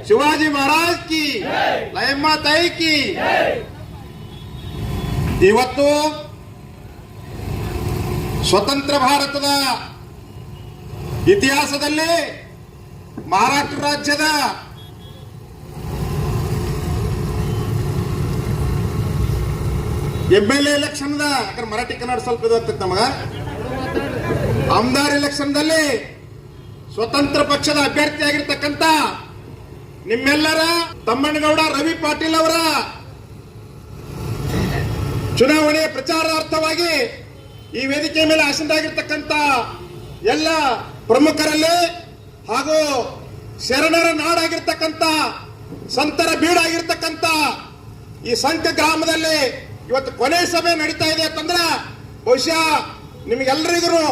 ಶಿವಾಜಿ ಮಹಾರಾಜ್ ಕಿ, ಲಯಮ್ಮ ತಾಯಿ ಕಿ. ಇವತ್ತು ಸ್ವತಂತ್ರ ಭಾರತದ ಇತಿಹಾಸದಲ್ಲಿ ಮಹಾರಾಷ್ಟ್ರ ರಾಜ್ಯದ MLA ಎಲೆಕ್ಷನ್ ಯಾಕಂದ್ರೆ ಮರಾಠಿ ಕನ್ನಡ ಸ್ವಲ್ಪ ಇದು ಆಗ್ತದೆ ನಮಗ. ಆಮದಾರ್ ಎಲೆಕ್ಷನ್ ದಲ್ಲಿ ಸ್ವತಂತ್ರ ಪಕ್ಷದ ಅಭ್ಯರ್ಥಿಯಾಗಿರ್ತಕ್ಕಂಥ ನಿಮ್ಮೆಲ್ಲರ ತಮ್ಮಣ್ಣಗೌಡ ರವಿ ಪಾಟೀಲ್ ಅವರ ಚುನಾವಣೆಯ ಪ್ರಚಾರಾರ್ಥವಾಗಿ ಈ ವೇದಿಕೆ ಮೇಲೆ ಆಸೀನರಾಗಿರ್ತಕ್ಕಂಥ ಎಲ್ಲ ಪ್ರಮುಖರಲ್ಲಿ ಹಾಗೂ ಶರಣರ ನಾಡಾಗಿರ್ತಕ್ಕಂಥ ಸಂತರ ಬೀಡಾಗಿರ್ತಕ್ಕಂಥ ಈ ಸಂಕ ಗ್ರಾಮದಲ್ಲಿ ಇವತ್ತು ಕೊನೆ ಸಭೆ ನಡೀತಾ ಇದೆ ಅಂತಂದ್ರೆ ಬಹುಶಃ ನಿಮಗೆಲ್ಲರಿಗೂ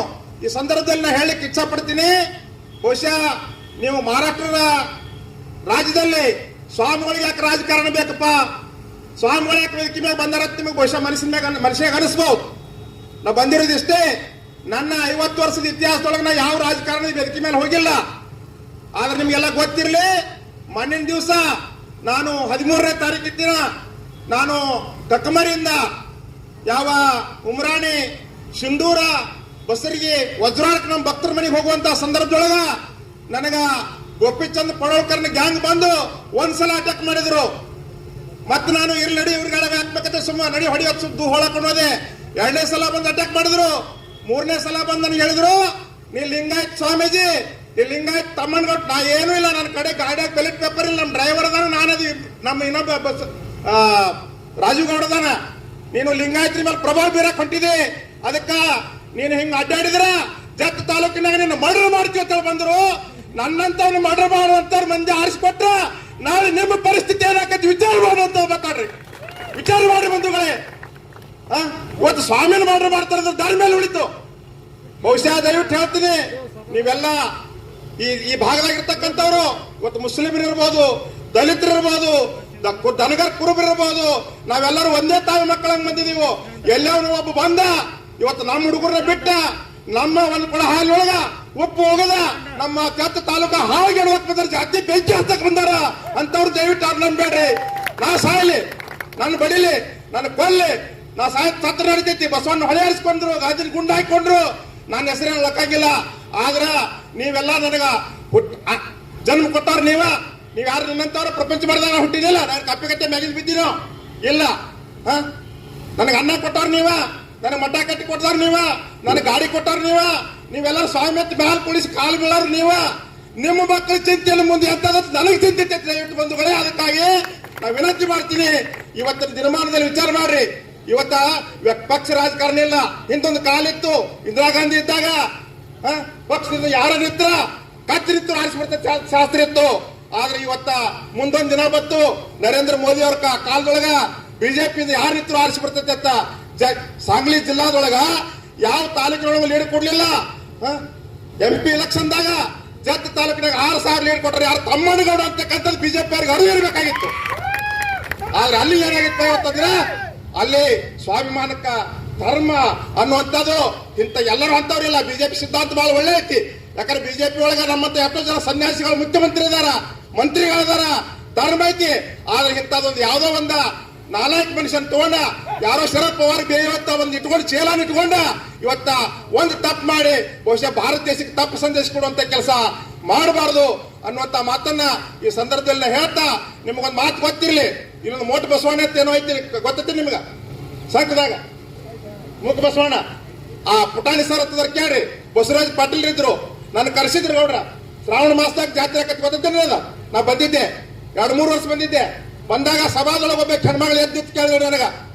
ಈ ಸಂದರ್ಭದಲ್ಲಿ ನಾನು ಹೇಳಲಿಕ್ಕೆ ಇಚ್ಛಾ ಪಡ್ತೀನಿ. ಬಹುಶಃ ನೀವು ಮಹಾರಾಷ್ಟ್ರದ ರಾಜ್ಯದಲ್ಲಿ ಸ್ವಾಮಿಗಳಿಗೆ ಯಾಕೆ ರಾಜಕಾರಣ ಬೇಕಪ್ಪ, ಸ್ವಾಮಿಗಳ ಯಾಕೆ ವೇದಿಕೆ ಮೇಲೆ ಬಂದಾರ ನಿಮಗೆ ಬಹುಶಃ ಮನುಷ್ಯಗೆ ಅನಿಸ್ಬಹುದು. ನಾವು ಬಂದಿರೋದಿಷ್ಟೇ, ನನ್ನ 50 ವರ್ಷದ ಇತಿಹಾಸದೊಳಗೆ ನಾ ಯಾವ ರಾಜಕಾರಣ ವೇದಿಕೆ ಮೇಲೆ ಹೋಗಿಲ್ಲ. ಆದ್ರೆ ನಿಮ್ಗೆಲ್ಲ ಗೊತ್ತಿರಲಿ, ಮಣ್ಣಿನ ದಿವಸ ನಾನು 13ನೇ ತಾರೀಕಿನ ದಿನ ನಾನು ಕಕ್ಕಮರಿಯಿಂದ ಯಾವ ಉಮ್ರಾಣಿ, ಸಿಂಧೂರ, ಬಸರಿಗೆ, ವಜ್ರಾಳಕ್ಕೆ ನಮ್ಮ ಭಕ್ತರ ಮನೆಗೆ ಹೋಗುವಂತ ಸಂದರ್ಭದೊಳಗ ನನಗ ಗೋಪಿಚಂದ್ ಪಡೋಳ್ಕರ್ನ ಗ್ಯಾಂಗ್ ಬಂದು ಒಂದ್ಸಲ ಅಟ್ಯಾಕ್ ಮಾಡಿದ್ರು. ಮತ್ತೆ ನಾನು ಇರ್ಲಿ ನಡಿ ಇವ್ರಿಗಾಳ ಹಾಕ್ಬೇಕಂತ ಸುಮ್ಮ ನಡಿ ಹೊಡಿಯೋದು ಸುದ್ದು ಹೋಳಕೊಂಡು ಹೋದೆ. 2ನೇ ಸಲ ಬಂದು ಅಟ್ಯಾಕ್ ಮಾಡಿದ್ರು. 3ನೇ ಸಲ ಬಂದು ನನಗೆ ಹೇಳಿದ್ರು, ನೀ ಲಿಂಗಾಯತ್ ಸ್ವಾಮೀಜಿ, ಈ ಲಿಂಗಾಯತ್ ತಮ್ಮನ್ಗೌಟ್, ನಾ ಏನೂ ಇಲ್ಲ, ನನ್ನ ಕಡೆ ಗಾಡಿಯಾಗ ಬೆಲೆಟ್ ಪೇಪರ್ ಇಲ್ಲ, ನಮ್ಮ ಡ್ರೈವರ್ ಅದಾನ, ನಾನದಿ ನಮ್ಮ ಇನ್ನೊಬ್ಬ ಬಸ್ ರಾಜೀವ್ ಗೌಡ ಅದಾನ, ನೀನು ಲಿಂಗಾಯತ್ರಿ ಮೇಲೆ ಪ್ರಭಾವ ಬೀರಕ್ ಹೊಂಟಿದೆ, ಅದಕ್ಕ ನೀನು ಹಿಂಗ ಅಡ್ಡಾಡಿದ್ರ ಜತ್ ತಾಲೂಕಿನಾಗ ನೀನು ಮರ್ಡರ್ ಮಾಡ್ತೀವಿ ಅಂತ ಬಂದ್ರು. ನನ್ನಂತವ್ನು ಮರ್ಡರ್ ಮಾಡುವಂತ ಮಂದಿ ಆರಿಸಿಕೊಟ್ರ ನಾಳೆ ನಿಮ್ಮ ಪರಿಸ್ಥಿತಿ ಏನಾಕತಿ ವಿಚಾರ ಮಾಡುವಂತ ಬೇಕಾಡ್ರಿ, ವಿಚಾರ ಮಾಡಿ ಬಂಧುಗಳೇ. ಇವತ್ತು ಸ್ವಾಮಿನ ಮರ್ಡರ್ ಮಾಡ್ತಾರ ದಾರಿ ಮೇಲೆ ಉಳಿತು. ಬಹುಶಃ ದಯವಿಟ್ಟು ಹೇಳ್ತೀನಿ, ನೀವೆಲ್ಲ ಈ ಭಾಗದಾಗಿರ್ತಕ್ಕಂಥವ್ರು ಇವತ್ತು ಮುಸ್ಲಿಮರು ಇರ್ಬೋದು, ದಲಿತರು ಇರ್ಬೋದು, ದನಗರ್ ಕುರುಬರು ಇರ್ಬೋದು, ನಾವೆಲ್ಲರೂ ಒಂದೇ ತಾಯಿ ಮಕ್ಕಳಂಗ್ ಬಂದಿದೀವಿ. ಎಲ್ಲವನು ಒಬ್ಬ ಬಂದ ಇವತ್ತು ನಮ್ಮ ಹುಡುಗರನ್ನ ಬಿಟ್ಟ ನಮ್ಮ ಒಂದು ಕೊಡ ಹಾಲಿನೊಳಗ ಉಪ್ಪು ಹೋಗದ ನಮ್ಮ ಕತ್ತ ತಾಲೂಕ ಹಾಗೆ ಎಡವಕ್ ಬಂದಾರ, ಜಾತಿ ಬೆಂಕಿ ಹತ್ತಕ್ ಬಂದಾರ ಅಂತವ್ರು ದಯವಿಟ್ಟು ಅವ್ರು ನಂಬೇಡ್ರಿ. ನಾ ಸಾಯಲಿ, ನನ್ನ ಬಡಿಲಿ, ನನ್ನ ಕೊಲ್ಲಿ, ನಾ ಸಾಯ ಸತ್ರ ನಡಿತೈತಿ. ಬಸವಣ್ಣ ಹೊಳೆ ಹಾರಿಸ್ಕೊಂಡ್ರು, ಗಾಜಿನ ಗುಂಡ ಹಾಕೊಂಡ್ರು, ನನ್ನ ಹೆಸರೇನು ಲಕ್ಕಾಗಿಲ್ಲ. ಆದ್ರ ನೀವೆಲ್ಲ ನನಗ ಜನ್ಮ ಕೊಟ್ಟಾರ, ನೀವ್ ಯಾರು ನಿನ್ನಂತವ್ರ ಪ್ರಪಂಚ ಮಾಡಿದಾಗ ಹುಟ್ಟಿದಿಲ್ಲ. ನಾನು ಕಪ್ಪೆ ಮ್ಯಾಗಿನ ಬಿದ್ದೀನೋ ಇಲ್ಲ. ನನಗೆ ಅನ್ನ ಕೊಟ್ಟಾರ ನೀವ, ನನಗೆ ಮಡ್ಡ ಕಟ್ಟಿ ಕೊಟ್ಟಾರ ನೀವ, ನನಗೆ ಗಾಡಿ ಕೊಟ್ಟಾರ ನೀವೆಲ್ಲ ಸ್ವಾಮ್ಯತ್ ಮ್ಯಾಲ ಕುಳಿಸಿ ಕಾಲು ಬೀಳಾರ ನೀವ. ನಿಮ್ಮ ಮಕ್ಕಳ ಚಿಂತೆಯನ್ನು ಮುಂದೆ ಎಂತದ ನನಗೆ ಚಿಂತೆ ದಯವಿಟ್ಟು ಬಂಧುಗಳೇ. ಅದಕ್ಕಾಗಿ ನಾ ವಿನಂತಿ ಮಾಡ್ತೀನಿ, ಇವತ್ತಿನ ದಿನಮಾನದಲ್ಲಿ ವಿಚಾರ ಮಾಡ್ರಿ. ಇವತ್ತ ಪಕ್ಷ ರಾಜಕಾರಣ ಇಲ್ಲ. ಹಿಂದೊಂದು ಕಾಲಿತ್ತು, ಇಂದಿರಾ ಗಾಂಧಿ ಇದ್ದಾಗ ಪಕ್ಷದಿಂದ ಯಾರ ನಿತ್ರ ಕತ್ತಿರಿತ್ತು ಆರಿಸ್ಬಿಡ್ತ ಶಾಸ್ತ್ರ ಇತ್ತು. ಆದ್ರೆ ಇವತ್ತ ಮುಂದೊಂದು ದಿನ ಬಂತು, ನರೇಂದ್ರ ಮೋದಿ ಅವ್ರ ಕಾಲದೊಳಗ ಬಿಜೆಪಿಯಿಂದ ಯಾರ ನಿತ್ರ ಆರಿಸ್ಬಿಡ್ತೈತೆ ಅಂತ. ಸಾಂಗ್ಲಿ ಜಿಲ್ಲಾದೊಳಗ ಯಾವ ತಾಲೂಕಿನೊಳಗ ಲೀಡ್ ಕೊಡ್ಲಿಲ್ಲ. MP ಎಲೆಕ್ಷನ್ದಾಗ ಜತ್ ತಾಲೂಕಿನಾಗ 6,000 ಲೀಡ್ ಕೊಟ್ಟರೆ ಯಾರು ತಮ್ಮಣ್ಣಗೌಡ ಅಂತಕ್ಕಂಥದ್ದು ಬಿಜೆಪಿ ಅವ್ರಿಗೆ ಅರಿವು ಇರಬೇಕಾಗಿತ್ತು. ಆದ್ರೆ ಅಲ್ಲಿ ಏನಾಗಿತ್ತು ಇವತ್ತಂದ್ರೆ, ಅಲ್ಲಿ ಸ್ವಾಭಿಮಾನಕ್ಕ ಧರ್ಮ ಅನ್ನುವಂಥದ್ದು ಇಂಥ ಎಲ್ಲರೂ ಅಂತವ್ರಿಲ್ಲ. ಬಿಜೆಪಿ ಸಿದ್ಧಾಂತ ಬಹಳ ಒಳ್ಳೆ ಐತಿ. ಯಾಕಂದ್ರೆ ಬಿಜೆಪಿ ಒಳಗ ನಮ್ಮಂತ ಎಷ್ಟೋ ಜನ ಸನ್ಯಾಸಿಗಳು ಮುಖ್ಯಮಂತ್ರಿ ಇದಾರ, ಮಂತ್ರಿಗಳಿದಾರ, ಧರ್ಮ ಐತಿ. ಆದ್ರೆ ಇಂಥದೊಂದು ಯಾವ್ದೋ ಒಂದ ನಾಲ್ಕು ಮನುಷ್ಯನ್ ತಗೊಂಡ ಯಾರೋ ಶರದ್ ಪವಾರ್ ಬೇಯವತ್ತ ಒಂದು ಇಟ್ಕೊಂಡು ಚೇಲಾನ್ ಇಟ್ಕೊಂಡ ಇವತ್ತ ಒಂದು ತಪ್ಪು ಮಾಡಿ ಬಹುಶಃ ಭಾರತ ದೇಶಕ್ಕೆ ತಪ್ಪು ಸಂದೇಶ ಕೊಡುವಂತ ಕೆಲಸ ಮಾಡಬಾರದು ಅನ್ನುವಂತ ಮಾತನ್ನ ಈ ಸಂದರ್ಭದಲ್ಲಿ ಹೇಳ್ತಾ, ನಿಮಗೊಂದು ಮಾತು ಗೊತ್ತಿರ್ಲಿ. ಇನ್ನೊಂದು ಮೋಟ ಬಸವಣ್ಣ ಅಂತ ಏನೋ ಐತಿ, ಗೊತ್ತೈತಿ ನಿಮ್ಗ? ಸಂಘದಾಗ ಮೂಕ ಬಸವಣ್ಣ ಆ ಪುಟಾಣಿ ಸರ್ ಹತ್ತದ ಕೇಳ್ರಿ. ಬಸವರಾಜ್ ಪಾಟೀಲ್ ಇದ್ರು, ನನ್ನ ಕರೆಸಿದ್ರು ಗೌಡ್ರ. ಶ್ರಾವಣ ಮಾಸದಾಗ ಜಾತ್ರೆ ಆಕತಿ ಗೊತ್ತೈತಿ ಅದ. ನಾ ಬಂದಿದ್ದೆ, 2-3 ವರ್ಷ ಬಂದಿದ್ದೆ. ಬಂದಾಗ ಸಭಾದೊಳಗೆ ಒಬ್ಬ ಹೆಣ್ಮಗಳು ಎದ್ದಿತ್ತು ಕೇಳಿದ್ರು ನನಗ,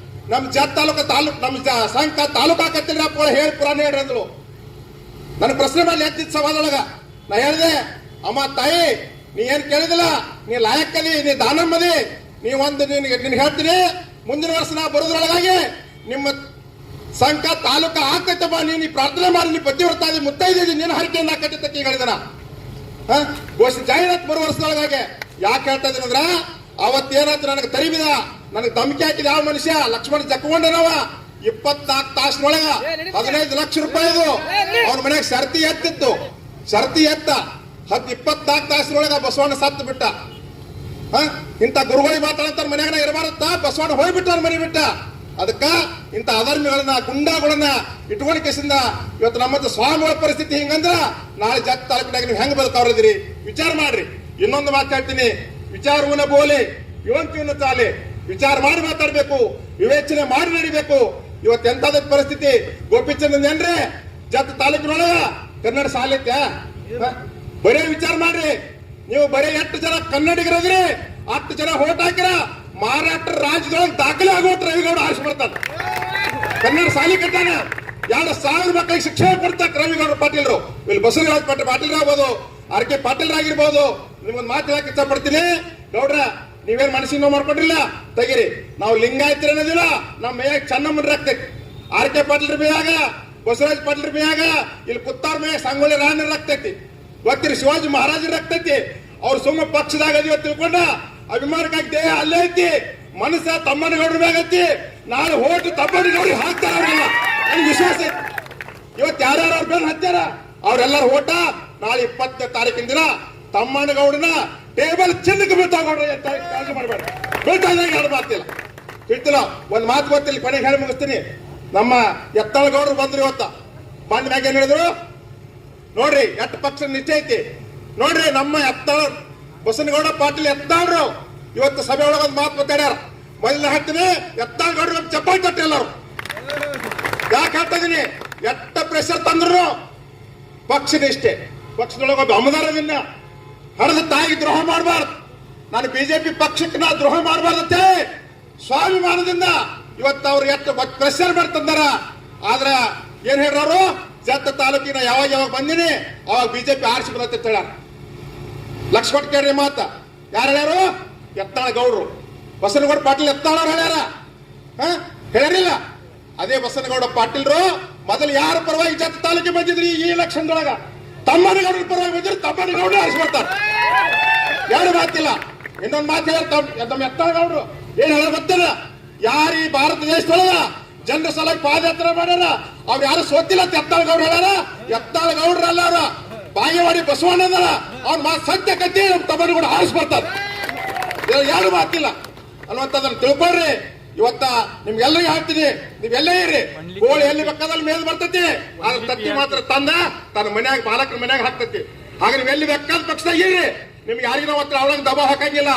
ನಮ್ ಜತ್ ತಾಲೂಕ ನಮ್ ಸಂಘ ತಾಲೂಕು ಹಾಕತ್ತಿಲ್ಲ ಹೇಳಿ ಪುರಾಣ ಹೇಳ್ರಿ ಅಂದ್ರು. ನನ್ ಪ್ರಶ್ನೆ ಮಾಡಿ ಎದ್ದಿತ್ತು ಸಭಾದೊಳಗ. ನಾ ಹೇಳಿದೆ, ಅಮ್ಮ ತಾಯಿ ನೀ ಏನ್ ಕೇಳಿದಿಲ್ಲ, ನೀ ಲಾಯಕ್ಕದಿ, ನೀ ದಾನಮ್ಮದಿ, ನೀ ಒಂದು ನಿನ್ಗೆ ಹೇಳ್ತೀನಿ, ಮುಂದಿನ ವರ್ಷ ನಾ ಬರೋದ್ರೊಳಗಾಗಿ ನಿಮ್ಮ ಸಂಘ ತಾಲೂಕ ಆಗ್ತೈತಮ್ಮ, ನೀ ಪ್ರಾರ್ಥನೆ ಮಾಡಿ, ನೀ ಪತಿವ್ರತಾದಿ ಮುತ್ತೈದಿ, ನೀನು ಹರಿಕೆಯನ್ನು ಹಾಕತ್ತ ಹೇಳಿದನ. ಜಾಹೀರಾತು ಬರೋ ವರ್ಷದೊಳಗಾಗಿ ಯಾಕೆ ಹೇಳ್ತಾ ಇದ್ದೀನಿ ಅಂದ್ರ, ಅವತ್ತೇನಾಯ್ತು ನನಗೆ ತರಿಬಿದ, ನನಗೆ ಧಮಕಿ ಹಾಕಿದ ಯಾವ ಮನುಷ್ಯ ಲಕ್ಷ್ಮಣ ಜಕ್ಕೊಂಡನವ. 24 ತಾಸಿನೊಳಗ 15 ಲಕ್ಷ ರೂಪಾಯಿದು ಅವನ ಮನೆಗೆ ಶರ್ತಿ ಎತ್ತಿತ್ತು. ಶರ್ತಿ ಎತ್ತ 24 ತಾಸಿನೊಳಗ ಬಸವಣ್ಣ ಸತ್ತು ಬಿಟ್ಟ. ಇಂಥ ಗುರುಗಳಿಗೆ ಮಾತಾಡ್ತಾರ ಮನ್ಯಾಗ ಇರಬಾರತ್ತ ಬಸವಣ್ಣ ಹೋಗ್ಬಿಟ್ಟ ಮನೆ ಬಿಟ್ಟ. ಅದಕ್ಕ ಇಂಥ ಅಧರ್ಮಿಗಳನ್ನ ಗುಂಡಾಗಳನ್ನ ಇಟ್ಕೊಂಡು ಕೇಸಿಂದ ಇವತ್ತು ನಮ್ಮದು ಸ್ವಾಮಿಗಳ ಪರಿಸ್ಥಿತಿ ಹಿಂಗಂದ್ರ ನಾಳೆ ಜಾತಿ ತಾಲೂಕಿನಾಗ ನೀವು ಹೆಂಗ್ ಬದುಕವ್ರದಿರಿ ವಿಚಾರ ಮಾಡ್ರಿ. ಇನ್ನೊಂದು ಮಾತಾಡ್ತೀನಿ, ವಿಚಾರವನ್ನ ಬೋಲೆ ಯುವಂತಿಯನ್ನು ತಾಲೆ, ವಿಚಾರ ಮಾಡಿ ಮಾತಾಡ್ಬೇಕು, ವಿವೇಚನೆ ಮಾಡಿ ನಡಿಬೇಕು. ಇವತ್ತು ಎಂತದ ಪರಿಸ್ಥಿತಿ ಗೋಪಿಚಂದ್ ಏನ್ರಿ ಜಾತಿ ತಾಲೂಕಿನೊಳಗ ಕನ್ನಡ ಸಾಲಿತ್ಯ ಬರೇ ವಿಚಾರ ಮಾಡ್ರಿ. ನೀವು ಬರೀ 8 ಜನ ಕನ್ನಡಿಗರದ್ರಿ, 10 ಜನ ಹೋಟ್ ಹಾಕಿರ ಮಹಾರಾಷ್ಟ್ರ ರಾಜ್ಯದೊಳಗೆ ದಾಖಲೆ ಆಗೋಟ್ ರವಿಗೌಡ ಆರಿಸಿ ಬರ್ತಾನ. ಕನ್ನಡ ಸಾಲಿ ಕಟ್ಟಾನ, 2,000 ಮಕ್ಕಳಿಗೆ ಶಿಕ್ಷಣ ಕೊಡ್ತಾಕ ರವಿಗೌಡ ಪಾಟೀಲ್ರು. ಇಲ್ಲಿ ಬಸವರಾಜ ಪಾಟೀಲ್ ಆಗ್ಬೋದು, ಆರ್ ಕೆ ಪಾಟೀಲ್ ಆಗಿರ್ಬೋದು. ನಿಮ್ಗೊಂದು ಮಾತು ಹೇಳಕ್ ಇಷ್ಟಪಡ್ತೀನಿ ಗೌಡ್ರ, ನೀವೇನ್ ಮನಸ್ಸಿನ ನೋವು ಮಾಡ್ಕೊಂಡಿಲ್ಲ ತೆಗಿರಿ. ನಾವು ಲಿಂಗಾಯತರ ಅನ್ನೋದಿಲ್ಲ, ನಮ್ಮ ಮೇಯಾಗ ಚೆನ್ನಮ್ಮನ ರಕ್ತೈತಿ. ಆರ್ ಕೆ ಪಾಟೀಲ್ ಮೇಯಾಗ, ಬಸವರಾಜ ಪಾಟೀಲ್ ಮೇಯಾಗ, ಇಲ್ಲಿ ಕುತ್ತಾರ ಮೇಯಾಗ ಸಂಗೊಳ್ಳಿ ರಾಯಣ್ಣ ರಕ್ತೈತಿ, ಗೊತ್ತಿರಿ ಶಿವಾಜಿ ಮಹಾರಾಜರ ರಕ್ತೈತಿ. ಅವ್ರು ಸುಮ್ಮ ಪಕ್ಷದಾಗ ಅದೀವ ತಿಳ್ಕೊಂಡ ಅಭಿಮಾನಕ್ಕಾಗಿ ದೇಹ ಅಲ್ಲೇ ಐತಿ, ಮನಸ್ಸ ತಮ್ಮನಗೌಡ್ರ ಮ್ಯಾಗ ಐತಿ. ನಾಳೆ ಹೋಟು ತಮ್ಮನಗೌಡ್ರಿಗೆ ಹಾಕ್ತಾರ ಅವ್ರೆಲ್ಲ, ನನಗೆ ವಿಶ್ವಾಸ ಐತಿ. ಇವತ್ತು ಯಾರ್ಯಾರು ಅವ್ರ ಬೆನ್ನು ಹತ್ತಾರ ಅವ್ರೆಲ್ಲರ ಓಟ ನಾಳೆ 20ನೇ ತಾರೀಕಿನ ದಿನ ತಮ್ಮನಗೌಡನ ಟೇಬಲ್ ಚಿನ್ನಕ್ಕೆ ಬೀಳ್ತಾಗೌಡ್ರ ಕಾಳಜಿ ಮಾಡಬೇಡ. ಬೀಳ್ತಾ ಇದ್ದಾಗ ಎರಡು ಮಾತಿಲ್ಲ ಹೇಳ್ತಿಲ್ಲ, ಒಂದ್ ಮಾತು ಗೊತ್ತಿಲ್ಲ, ಕೊನೆಗೆ ಹೇಳಿ ಮುಗಿಸ್ತೀನಿ. ನಮ್ಮ ಎತ್ತಾಳಗೌಡರು ಬಂದ್ರು ಇವತ್ತ, ಬಂದ ಮ್ಯಾಗ ಏನ್ ಹೇಳಿದ್ರು ನೋಡ್ರಿ, ಎಷ್ಟು ಪಕ್ಷ ನಿಷ್ಠೆ ಐತಿ ನೋಡ್ರಿ. ನಮ್ಮ ಎತ್ತಾಳ ಬಸನಗೌಡ ಪಾಟೀಲ್ ಎತ್ತಾಳ್ರು ಇವತ್ತು ಸಭೆ ಒಳಗೆ ಒಂದು ಮಾತು ಮಾತಾಡ್ಯಾರ. ಮೊದಲ ಹಾಕ್ತೀನಿ, ಎತ್ತಾಳಗೌಡ್ರು ಚಪ್ಪಾಳಿ ತಟ್ಟಿ ಎಲ್ಲರು. ಯಾಕೆ ಹೇಳ್ತಿದೀನಿ, ಎಷ್ಟ ಪ್ರೆಷರ್ ತಂದ್ರು ಪಕ್ಷ ನಿಷ್ಠೆ, ಪಕ್ಷದೊಳಗೆ ಒಬ್ಬ ಅಮದಾರದಿಂದ ಹರಿದ ತಾಯಿ ದ್ರೋಹ ಮಾಡಬಾರ್ದು, ನಾನು ಬಿಜೆಪಿ ಪಕ್ಷಕ್ಕೆ ನಾ ದ್ರೋಹ ಮಾಡಬಾರ್ದಂತೆ ಸ್ವಾಭಿಮಾನದಿಂದ ಇವತ್ತು ಅವ್ರು ಎಷ್ಟು ಪ್ರೆಷರ್ ಮಾಡ್ತಂದಾರ. ಆದ್ರ ಏನ್ ಹೇಳ್ರವ್ರು, ಜತ್ತ ತಾಲೂಕಿನ ಯಾವಾಗ ಬಂದಿನಿ ಅವಾಗ ಬಿಜೆಪಿ ಆರಿಸಿ ಬರುತ್ತೆ ಹೇಳ. ಲಕ್ಷ ಕೊಟ್ಟು ಕೇಳ್ರಿ ಮಾತ. ಯಾರು ಹೇಳ್ಯಾರು? ಎತ್ತಾಳ ಗೌಡ್ರು. ಬಸನಗೌಡ ಪಾಟೀಲ್ ಎತ್ತಾಳವ್ರು ಹೇಳ್ಯಾರ, ಹೇಳಿಲ್ಲ. ಅದೇ ಬಸನಗೌಡ ಪಾಟೀಲ್ರು ಮೊದಲು ಯಾರ ಪರವಾಗಿ ಜತ್ತ ತಾಲೂಕಿಗೆ ಬಂದಿದ್ರಿ ಈ ಎಲೆಕ್ಷನ್ ಒಳಗ? ತಮ್ಮನಗೌಡ್ರ ಪರವಾಗಿ ಬಂದಿದ್ರು, ತಮ್ಮನಗೌಡ ಆರಿಸಿ ಬರ್ತಾರೆ. ಯಾರು ಮಾತಿಲ್ಲ. ಇನ್ನೊಂದು ಮಾತು ಹೇಳ್ತಾರ ನಮ್ಮ ಎತ್ತಾಳಗೌಡ್ರು, ಏನ್ ಹೇಳ ಗೊತ್ತಿಲ್ಲ, ಯಾರು ಈ ಭಾರತ ದೇಶದೊಳಗ ಜನರ ಸಲ ಪಾದಯಾತ್ರೆ ಮಾಡ್ಯಾರ ಅವ್ರು ಯಾರು ಸೋತಿಲ್ಲ ಅಂತ ಎತ್ತಾಳಗೌಡ್ರು ಹೇಳ್ಯಾರ. ಎತ್ತಾಳಗೌಡ್ರಲ್ಲ ಅವ್ರ ಬಾಗೇವಾಡಿ ಬಸವಣ್ಣ ಅದರ ಅವ್ರ ಮಾತು ಸತ್ಯ ಕತ್ತಿ ನಮ್ಮ ತಮ್ಮನಗೌಡ ಆರಿಸಿ ಬರ್ತಾರೆ. ಯಾರು ಮಾತಿಲ್ಲ ಅನ್ನುವಂಥದ್ದನ್ನ ತಿಳ್ಕೊಳ್ರಿ. ಇವತ್ತ ನಿಮ್ಗೆಲ್ಲರಿಗೂ ಹೇಳ್ತೀನಿ, ನೀವೆಲ್ಲ ಇರ್ರಿ. ಕೋಳಿ ಎಲ್ಲಿ ಬೇಕಾದಲ್ಲಿ ಮೇಲ್ ಬರ್ತೈತಿ, ಅದ್ರ ತತ್ತಿ ಮಾತ್ರ ತಂದ ತನ್ನ ಮನ್ಯಾಗ ಬಾಲಕರ ಮನ್ಯಾಗ ಹಾಕ್ತೈತಿ. ಹಾಗೆ ನೀವು ಎಲ್ಲಿ ಬೇಕಾದ ಪಕ್ಷದಾಗ ಇರ್ರಿ, ನಿಮ್ಗೆ ಯಾರಿಗೂ ನಾವು ಹತ್ರ ಅವಳಂಗ್ ದಬಾ ಹಾಕಂಗಿಲ್ಲ,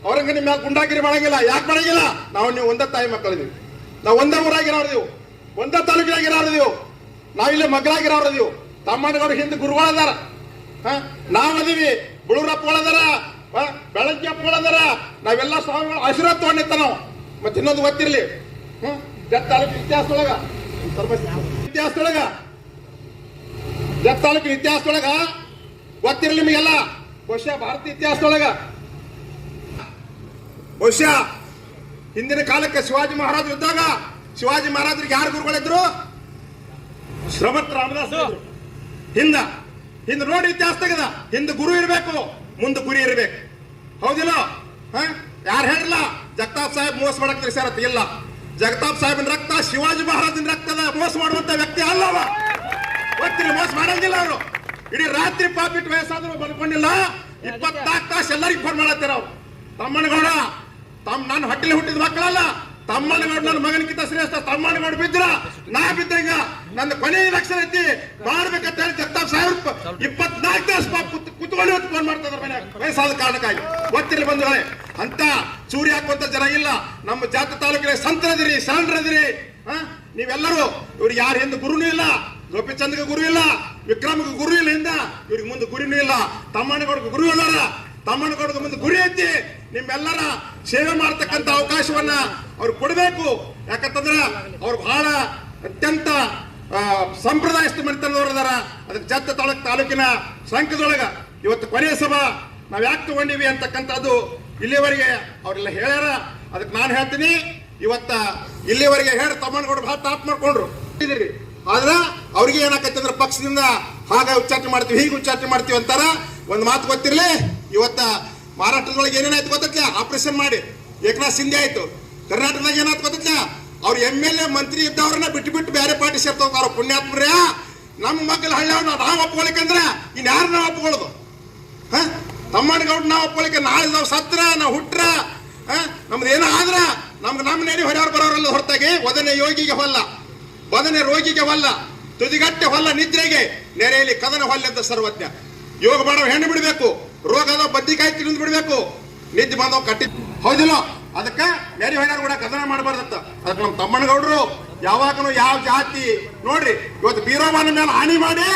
ಅವ್ರಂಗ ನಿಮ್ಮ ಗುಂಡಾಗಿರಿ ಮಾಡಂಗಿಲ್ಲ. ಯಾಕೆ ಮಾಡಂಗಿಲ್ಲ? ನಾವು ನೀವು ಒಂದೇ ತಾಯಿ ಮಕ್ಕಳಿದೀವಿ, ನಾವು ಒಂದೇ ಊರಾಗಿರೋರ್ದೀವು, ಒಂದೇ ತಾಲೂಕಿನಾಗಿರೋರ್ದೀವು, ನಾವಿಲ್ಲೇ ಮಕ್ಕಳಾಗಿರೋರ್ದೀವು. ತಮ್ಮನಗೌಡ ಹಿಂದೆ ಗುರುಗಳದಾರ, ನಾವದೀವಿ, ಬುಳುರಪ್ಪಗಳದಾರ, ಬೆಳಗ್ಗೆ ಅಪ್ಪಗಳದಾರ. ನಾವೆಲ್ಲ ಸ್ವಾಮಿಗಳು ಆಶೀರ್ವಾದ ತಗೊಂಡಿತ್ತ ನಾವು. ಮತ್ತೆ ಇನ್ನೊಂದು ಗೊತ್ತಿರ್ಲಿ, ಜತ್ ತಾಲೂಕಿನ ಇತಿಹಾಸದೊಳಗ ಜತ್ ತಾಲೂಕಿನ ಇತಿಹಾಸದೊಳಗ ಗೊತ್ತಿರಲಿ ನಿಮಗೆಲ್ಲ. ಬಹುಶಃ ಭಾರತೀಯ ಇತಿಹಾಸದೊಳಗ ಬಹುಶಃ ಹಿಂದಿನ ಕಾಲಕ್ಕೆ ಶಿವಾಜಿ ಮಹಾರಾಜರು ಇದ್ದಾಗ ಶಿವಾಜಿ ಮಹಾರಾಜರಿಗೆ ಯಾರು ಗುರುಗಳಿದ್ರು? ಶ್ರೀಮಂತ ರಾಮದಾಸ್ ಹಿಂದ ನೋಡಿ ಇತಿಹಾಸ ತೆಗೆದ. ಹಿಂದೆ ಗುರು ಇರಬೇಕು, ಮುಂದೆ ಗುರಿ ಇರಬೇಕು, ಹೌದಿಲ್ಲ? ಯಾರು ಹೇಳಿಲ್ಲ ಜಗತಾಪ್ ಸಾಹೇಬ್ ಮೋಸ ಮಾಡಕ್ ತಿಳಿಸ್ಯಾರತ್ತ? ಇಲ್ಲ, ಜಗತಾಪ್ ಸಾಹೇಬನ ರಕ್ತ ಶಿವಾಜಿ ಮಹಾರಾಜನ ರಕ್ತದ ಮೋಸ ಮಾಡುವಂತ ವ್ಯಕ್ತಿ ಅಲ್ಲವ. ಗೊತ್ತಿಲ್ಲ, ಮೋಸ ಮಾಡಂಗಿಲ್ಲ ಅವರು. ಇಡೀ ರಾತ್ರಿ ಪಾಪಿಟ್ ವಯಸ್ಸಾದ್ರು ಬಂದ್ಕೊಂಡಿಲ್ಲ, 24 ತಾಸು ಎಲ್ಲರಿಗೂ ಫೋನ್ ಮಾಡತ್ತಾರ ಅವ್ರು. ತಮ್ಮನಗೌಡ ನಾನು ಹೊಟ್ಟೆಲಿ ಹುಟ್ಟಿದ ಮಕ್ಕಳಲ್ಲ, ತಮ್ಮನಗೌಡ ನನ್ನ ಮಗನಿಗಿಂತ ಶ್ರೇಷ್ಠ. ತಮ್ಮನಗೌಡ ಬಿದ್ರ ನಾ ಬಿದ್ದಂಗ ನನ್ನ ಕೊನೆ ಲಕ್ಷಣ ಐತಿ ಮಾಡ್ಬೇಕಂತ ಹೇಳಿ ಜಗತಾಪ್ ಸಾಹೇಬ್ 24 ತಾಸು ಕುತ್ಕೊಂಡು ಫೋನ್ ಮಾಡ್ತಾರೆ ಮನ್ಯಾಗ, ವಯಸ್ಸಾದ ಕಾರಣಕ್ಕಾಗಿ. ಗೊತ್ತಿರಲಿ ಬಂಧುಗಳೇ, ಅಂತ ಚೂರಿ ಹಾಕುವಂತ ಜನ ಇಲ್ಲ ನಮ್ಮ ಜಾತಿ ತಾಲೂಕಿನ. ಸಂತರದಿರಿ, ಶರಣರದಿರಿ. ನೀವೆಲ್ಲರೂ ಇವ್ರಿಗೆ ಯಾರು ಹಿಂದೆ ಗುರುನೂ ಇಲ್ಲ, ಗೋಪಿಚಂದ್ಗೆ ಗುರು ಇಲ್ಲ, ವಿಕ್ರಮ್ಗೆ ಗುರು ಇಲ್ಲ, ಹಿಂದ ಇವ್ರಿಗೆ ಮುಂದೆ ಗುರಿನೂ ಇಲ್ಲ. ತಮ್ಮನಗೌಡಗೆ ಗುರು ಇಲ್ಲಾರ, ತಮ್ಮನಗೌಡಗೆ ಮುಂದೆ ಗುರಿ ಐತಿ. ನಿಮ್ಮೆಲ್ಲರ ಸೇವೆ ಮಾಡತಕ್ಕಂತ ಅವಕಾಶವನ್ನ ಅವ್ರು ಕೊಡಬೇಕು. ಯಾಕಂತಂದ್ರ ಅವ್ರು ಬಹಳ ಅತ್ಯಂತ ಸಂಪ್ರದಾಯಸ್ಥ ಮನೆತನದವರದಾರ. ಅದಕ್ಕೆ ಜತ್ತ ತಾಲೂಕಿನ ಸಂಘದೊಳಗ ಇವತ್ತು ಕೊನೆಯ ಸಭಾ ನಾವ್ ಯಾಕೆ ತಗೊಂಡಿವಿ ಅಂತಕ್ಕಂಥದ್ದು ಇಲ್ಲಿವರೆಗೆ ಅವರೆಲ್ಲ ಹೇಳ್ಯಾರ. ಅದಕ್ಕೆ ನಾನು ಹೇಳ್ತೀನಿ, ಇವತ್ತ ಇಲ್ಲಿವರೆಗೆ ಹೇಳಿ ತಮ್ಮನಗೌಡ ಬಹಳ ತಾಪ್ ಮಾಡ್ಕೊಂಡ್ರು. ಆದ್ರ ಅವ್ರಿಗೆ ಏನಾಕತ್ತಂದ್ರ ಪಕ್ಷದಿಂದ ಹಾಗ ಉಚ್ಚಾಟನೆ ಮಾಡ್ತೀವಿ, ಹೀಗೆ ಉಚ್ಚಾಟನೆ ಮಾಡ್ತೀವಿ ಅಂತಾರ. ಒಂದು ಮಾತು ಗೊತ್ತಿರ್ಲಿ, ಇವತ್ತ ಮಹಾರಾಷ್ಟ್ರದೊಳಗೆ ಏನೇನಾಯ್ತು ಗೊತ್ತಕ್ಕೆ? ಆಪರೇಷನ್ ಮಾಡಿ ಏಕನಾಥ್ ಶಿಂದೆ ಆಯ್ತು. ಕರ್ನಾಟಕದಾಗ ಏನಾಯ್ತು ಗೊತ್ತಕ್ಕೆ? ಅವ್ರು MLA ಮಂತ್ರಿ ಇದ್ದವ್ರನ್ನ ಬಿಟ್ಟು ಬೇರೆ ಪಾರ್ಟಿ ಸೇರ್ತಾರ. ಪುಣ್ಯಾತ್ಮರ್ಯ, ನಮ್ಮ ಮಕ್ಕಳ ಹಳ್ಳಿ ನಾವು ಒಪ್ಕೊಳಿಕಂದ್ರ ಇನ್ಯಾರು ನಾವು ಒಪ್ಕೊಳ್ಳೋದು? ತಮ್ಮಣ್ಣಗೌಡ ನಾವು ಒಪ್ಪಳಿಕೆ ನಾಳೆ ನಾವು ಸತ್ರ ನಾವು ಹುಟ್ರ ನಮ್ದು ಏನೋ ಆದ್ರ ನಮ್ಗೆ ನಮ್ಮ ನೆರೆ ಹೊರವ್ರು ಬರೋರಲ್ಲ ಹೊರತಾಗಿ ಒದನೆ ಯೋಗಿಗೆ ಹೊಲ್ಲ ಬದನೆ ರೋಗಿಗೆ ಹೊಲ್ಲ ತುದಿಗಟ್ಟೆ ಹೊಲ್ಲ ನಿದ್ರೆಗೆ ನೆರೆಯಲ್ಲಿ ಕದನ ಹೊಲ್ಲ ಅಂತ ಸರ್ವಜ್ಞ. ಯೋಗ ಮಾಡೋ ಹೆಣ್ಣು ಬಿಡಬೇಕು, ರೋಗದ ಬದ್ದಿಕಾಯಿ ತಿಂದು ಬಿಡಬೇಕು, ನಿದ್ದೆ ಬಂದವ್ ಕಟ್ಟಿ ಹೌದಿಲ್ಲ. ಅದಕ್ಕೆ ನೆರೆ ಹೊಯ್ಯಾರು ಕೂಡ ಕದನ ಮಾಡಬಾರ್ದತ್ತ. ಅದಕ್ಕೆ ನಮ್ಮ ತಮ್ಮಣ್ಣಗೌಡರು ಯಾವಾಗನು ಯಾವ ಜಾತಿ ನೋಡ್ರಿ ಇವತ್ತು ಬೀರೋಬಾನ ಮೇಲೆ ಹಾನಿ ಮಾಡಿ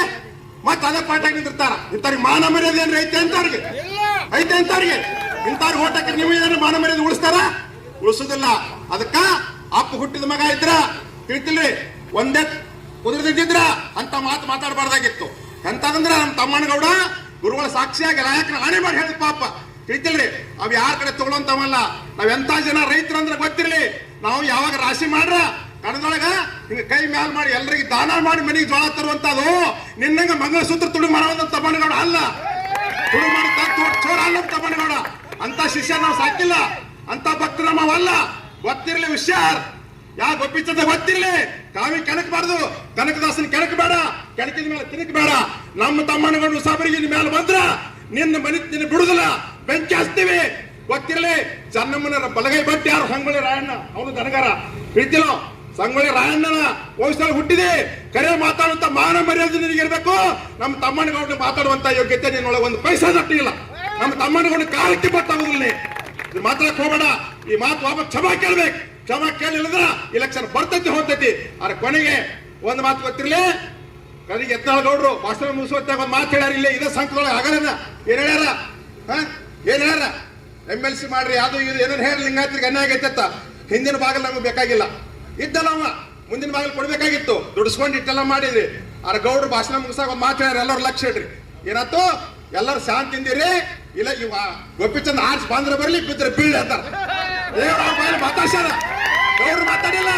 ಮತ್ತೆ ಅದೇ ಪಾಠ ನಿಂತಿರ್ತಾರ. ಇಂಥವ್ರಿಗೆ ಮಾನ ಮರ್ಯಾದೆ ಏನ್ರಿ ಐತೆ ಅಂತವ್ರಿಗೆ ಐತೆ ಅಂತವ್ರಿಗೆ ಇಂಥವ್ರಿಗೆ ಓಟಕ್ಕೆ ನೀವು ಏನಾದ್ರು ಮಾನ ಮರ್ಯಾದೆ ಉಳಿಸ್ತಾರ? ಉಳಿಸೋದಿಲ್ಲ. ಅದಕ್ಕ ಅಪ್ಪ ಹುಟ್ಟಿದ ಮಗ ಇದ್ರ ತಿಳಿತಿಲ್ರಿ ಒಂದೇ ಕುದುರೆದಿದ್ರ ಅಂತ ಮಾತು ಮಾತಾಡಬಾರ್ದಾಗಿತ್ತು. ಎಂತಂದ್ರ ನಮ್ಮ ತಮ್ಮಣ್ಣಗೌಡ ಗುರುಗಳ ಸಾಕ್ಷಿಯಾಗಿ ನಾಯಕನ ಹಾನಿ ಮಾಡಿ ಹೇಳಿದ ಪಾಪ ತಿಳಿತಿಲ್ರಿ. ಅವ್ ಯಾರ ಕಡೆ ತಗೊಳ್ಳಂತವಲ್ಲ. ನಾವ್ ಎಂತ ಜನ ರೈತರಂದ್ರೆ ಗೊತ್ತಿರ್ಲಿ. ನಾವು ಯಾವಾಗ ರಾಶಿ ಮಾಡ್ರ ಕಣದೊಳಗ ಹಿಂಗ ಕೈ ಮ್ಯಾಲ್ ಮಾಡಿ ಎಲ್ರಿಗೆ ದಾನ ಮಾಡಿ ಮನೆಗೆ ಜೋಳ ತರುವಂತದು ನಿನ್ನಂಗ ಮಂಗಳಸೂತ್ರ ತುಡು ಮಾಡುವಂತ ತಮ್ಮಣ್ಣಗೌಡ ಅಲ್ಲ. ತುಡು ಮಾಡಿ ಚೋರ ಅಲ್ಲ ತಮ್ಮಣ್ಣಗೌಡ. ಅಂತ ಶಿಷ್ಯ ನಾವು ಸಾಕಿಲ್ಲ, ಅಂತ ಭಕ್ತ ನಮ್ಮವಲ್ಲ. ಗೊತ್ತಿರ್ಲಿ ವಿಷಯ ಯಾ ಗೊಪ್ಪಿಚ್ಚದ ಗೊತ್ತಿರ್ಲಿ. ಕಾವಿ ಕೆಣಕಬಾರ್ದು, ಕನಕದಾಸನ ಕೆಣಕ ಬೇಡ, ಕೆಣಕಿದ ಮೇಲೆ ತಿನಕ ಬೇಡ. ನಮ್ಮ ತಮ್ಮಣ್ಣಗೌಡ ಸಾಬರಿಗೆ ಮೇಲೆ ಬಂದ್ರ ನಿನ್ನ ಮನಿ ನಿನ್ನ ಬಿಡುದಿಲ್ಲ, ಬೆಂಕಿ ಹಚ್ತೀವಿ. ಗೊತ್ತಿರ್ಲಿ. ಚೆನ್ನಮ್ಮನ ಬಲಗೈ ಬಟ್ಟೆ ಯಾರು ಸಂಗೊಳ್ಳಿ ರಾಯಣ್ಣ, ಅವನು ದನಗಾರ ಪ್ರೀತಿಲೋ. ಸಂಗೊಳ್ಳಿ ರಾಯಣ್ಣನ ವಯಸ್ಸಲ್ಲಿ ಹುಟ್ಟಿದೆ. ಕರೆ ಮಾತಾಡುವಂತ ಮಾನ ಮರ್ಯಾದೆ ನಿನಗಿರ್ಬೇಕು. ನಮ್ಮ ತಮ್ಮಣ್ಣಗೌಡ ಮಾತಾಡುವಂತ ಯೋಗ್ಯತೆ ನಿನ್ನೊಳಗೆ ಒಂದು ಪೈಸಾ ಇಲ್ಲ. ನಮ್ಮ ತಮ್ಮಣ್ಣಗೌಡ ಕಾಲಕ್ಕೆ ಬಟ್ಟಾಗುದಿಲ್ಲ. ಮಾತಾಡಕ್ ಹೋಗಬೇಡ. ಈ ಮಾತು ವಾಪಸ್ ಕ್ಷಮಾ ಕೇಳ್ಬೇಕು. ಕ್ಷಮಾ ಕೇಳಿಲ್ಲದ್ರ ಇಲೆಕ್ಷನ್ ಬರ್ತೈತಿ ಹೋಗ್ತೈತಿ. ಆದ್ರೆ ಕೊನೆಗೆ ಒಂದು ಮಾತು ಗೊತ್ತಿರ್ಲಿ. ಕಡೆಗೆ ಯತ್ನಾಳಗೌಡರು ಭಾಷಣ ಮುಗಿಸುವಂತಾಗ ಒಂದು ಮಾತು ಹೇಳ್ಯಾರ. ಇಲ್ಲ ಇದೇ ಸಂಕಟದೊಳಗೆ ಆಗಲ್ಲ. ಏನ್ ಹೇಳ್ಯಾರ? ಏನ್ ಹೇಳ್ಯಾರ? MLC ಮಾಡ್ರಿ ಅದು ಇದು ಏನೇನು ಹೇಳಿ ಲಿಂಗಾಯತ್ರಿಗೆ ಅನ್ಯಾಯ ಆಗೈತ. ಹಿಂದಿನ ಭಾಗಲ್ ನಮ್ಗೆ ಬೇಕಾಗಿಲ್ಲ ಇದ್ದಲ್ಲ, ಅವ ಮುಂದಿನ ಭಾಗಲ್ ಕೊಡ್ಬೇಕಾಗಿತ್ತು. ದುಡಿಸ್ಕೊಂಡು ಇಟ್ಟೆಲ್ಲ ಮಾಡಿದ್ರಿ. ಆದ್ರೆ ಗೌಡ್ರು ಭಾಷಣ ಮುಗಿಸಾಗ ಒಂದು ಮಾತು ಹೇಳ್ಯಾರ. ಎಲ್ಲರೂ ಲಕ್ಷ ಇಡ್ರಿ. ಏನಾಯ್ತು? ಎಲ್ಲರೂ ಶಾಂತಿಂದಿರಿ. ಇಲ್ಲ ಇವ ಗೋಪಿಚಂದ್ ಆರ್ಸ್ ಬಂದ್ರೆ ಬರ್ಲಿ, ಬಿದ್ರೆ ಬೀಳ್ ಅಂತಾರ. ಬಾಯಲ್ಲಿ ಮಾತಾಡ್ಸ್ಯಾರ. ಗೌಡ್ರು ಮಾತಾಡಿಲ್ಲ.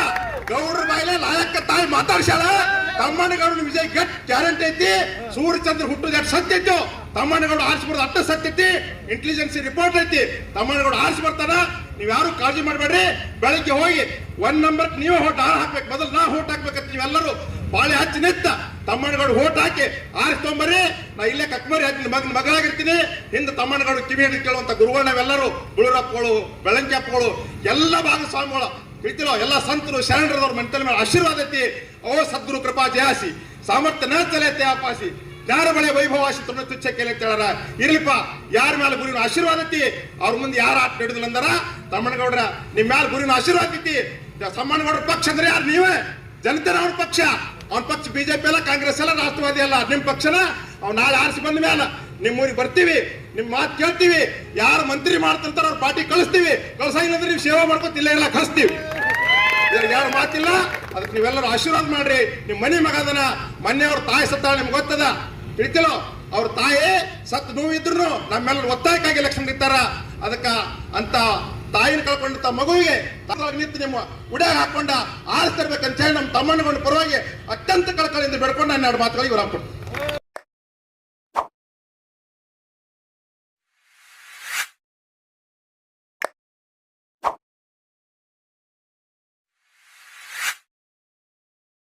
ಗೌಡ್ರ ಬಾಯಿಲೆ ಲಾಯಕ್ಕ ತಾಯಿ ಮಾತಾಡ್ಸ್ಯಾಳ. ತಮ್ಮಣ್ಣಗೌಡ ವಿಜಯ್ ಗಟ್ ಗ್ಯಾರಂಟಿ ಐತಿ. ಸೂರ್ಯಚಂದ್ರ ಹುಟ್ಟುದ ಎಷ್ಟು ಸತ್ಯ ಐತು. ತಮ್ಮಣ್ಣಗೌಡ ಆರಿಸ್ಬಾರ್ದು ಅಟ್ಟ ಸತ್ಯ ಐತಿ. ಇಂಟೆಲಿಜೆನ್ಸಿ ರಿಪೋರ್ಟ್ ಐತಿ. ತಮ್ಮಣ್ಣಗೌಡ ಆರಿಸಿ ಬರ್ತಾನ. ನೀವ್ ಯಾರು ಕಾಳಜಿ ಮಾಡಬೇಡ್ರಿ. ಬೆಳಿಗ್ಗೆ ಹೋಗಿ 1 ನಂಬರ್ ನೀವೇ ಹೋಟ್ ಹಾಕ್ಬೇಕು. ಮೊದಲು ನಾ ಹೋಟ್ ಹಾಕ್ಬೇಕಂತ ನೀವೆಲ್ಲರೂ ಬಾಳೆ ಹಚ್ಚಿ ನಿಂತ ತಮ್ಮಣ್ಣಗೌಡ ಹೋಟ್ ಹಾಕಿ ಆರಿಸಿ ತೊಂಬರ್ರಿ. ನಾ ಇಲ್ಲೇ ಕಕ್ಮರಿ ಹಾಕಿ ಮಗಳಾಗಿರ್ತೀನಿ. ಹಿಂದೆ ತಮ್ಮಣ್ಣಗೌಡ ಕಿವಿ ಹಿಡಿದು ಕೇಳುವಂತ ಗುರುಗಳು ನಾವೆಲ್ಲರೂ ಗುಳುರಪ್ಪಗಳು, ಬೆಳಂಕಿಯಪ್ಪಗಳು, ಎಲ್ಲ ಭಾಗಸ್ವಾಮಿಗಳು ತಿಳಿತಿರೋ ಎಲ್ಲ ಸಂತರು ಶರಣರದವ್ರ ಮಂಟಲ ಮೇಲೆ ಆಶೀರ್ವಾದ ಐತಿ. ಓ ಸದ್ಗುರು ಕೃಪಾ ಜಯಾಸಿ ಸಾಮರ್ಥ್ಯ ನ ಚಲತೆ ಆಪಾಸಿ ಜ್ಞಾನ ಬಳೆ ವೈಭವಾಸಿ ತುಣ ತುಚ್ಛ ಕೇಳಿ ಅಂತ ಹೇಳಾರ. ಇರ್ಲಿಪ್ಪ ಯಾರ ಮೇಲೆ ಗುರುವಿನ ಆಶೀರ್ವಾದ ಐತಿ. ಅವ್ರ ಮುಂದೆ ಯಾರ ಆಟ ನಡೆದಿಲ್ಲ ಅಂದಾರ. ತಮ್ಮಣ್ಣಗೌಡ್ರ ನಿಮ್ ಮ್ಯಾಲ ಗುರುವಿನ ಆಶೀರ್ವಾದ ಐತಿ. ತಮ್ಮಣ್ಣಗೌಡ್ರ ಪಕ್ಷ ಅಂದ್ರೆ ಯಾರು? ನೀವೇ ಜನತೆ. ಅವ್ರ ಪಕ್ಷ, ಅವ್ನ ಪಕ್ಷ ಬಿಜೆಪಿ ಅಲ್ಲ, ಕಾಂಗ್ರೆಸ್ ಅಲ್ಲ, ರಾಷ್ಟ್ರವಾದಿ ಅಲ್ಲ. ನಿಮ್ ಪಕ್ಷನ ಅವ್ ನಾಳೆ ಆರಿಸಿ ಬಂದ ಮೇಲೆ ನಿಮ್ ಊರಿಗೆ ಬರ್ತೀವಿ, ನಿಮ್ ಮಾತು ಕೇಳ್ತೀವಿ. ಯಾರು ಮಂತ್ರಿ ಮಾಡ್ತಂತಾರ ಅವ್ರ ಪಾರ್ಟಿ ಕಳಿಸ್ತೀವಿ. ಕಳ್ಸ ಇಲ್ಲಂದ್ರೆ ನೀವು ಸೇವೆ ಮಾಡ್ಕೊತಿಲ್ಲ ಇಲ್ಲ ಕಳಿಸ್ತೀವಿ. ಯಾರು ಮಾತಿಲ್ಲ. ಅದಕ್ಕೆ ನೀವೆಲ್ಲರೂ ಆಶೀರ್ವಾದ ಮಾಡ್ರಿ. ನಿಮ್ ಮನೆ ಮಗ ಅದನ ಮೊನ್ನೆ ಅವ್ರ ತಾಯಿ ಸತ್ತಾಳ ನಿಮ್ಗೆ ಗೊತ್ತದ ತಿಳಿತಿಲೋ. ಅವ್ರ ತಾಯಿ ಸತ್ ನೋವಿದ್ರು ನಮ್ಮೆಲ್ಲರೂ ಒತ್ತಾಯಕ್ಕಾಗಿ ಎಲೆಕ್ಷನ್ ನಿಂತಾರ. ಅದಕ್ಕ ಅಂತ ತಾಯಿನ ಕಳ್ಕೊಂಡಂತ ಮಗುವಿಗೆ ನಿಂತು ನಿಮ್ಮ ಉಡ್ಯಾಗ ಹಾಕೊಂಡ ಆರಿಸ್ತಿರ್ಬೇಕಂತ ಹೇಳಿ ನಮ್ಮ ತಮ್ಮಣ್ಣಗೊಂಡು ಪರವಾಗಿ ಅತ್ಯಂತ ಕಳಕಳಿಯಿಂದ ಬೆಡ್ಕೊಂಡು 12 ಮಾತುಗಳಿಗೆ ಹೊರಕೊಡ್ತೀವಿ.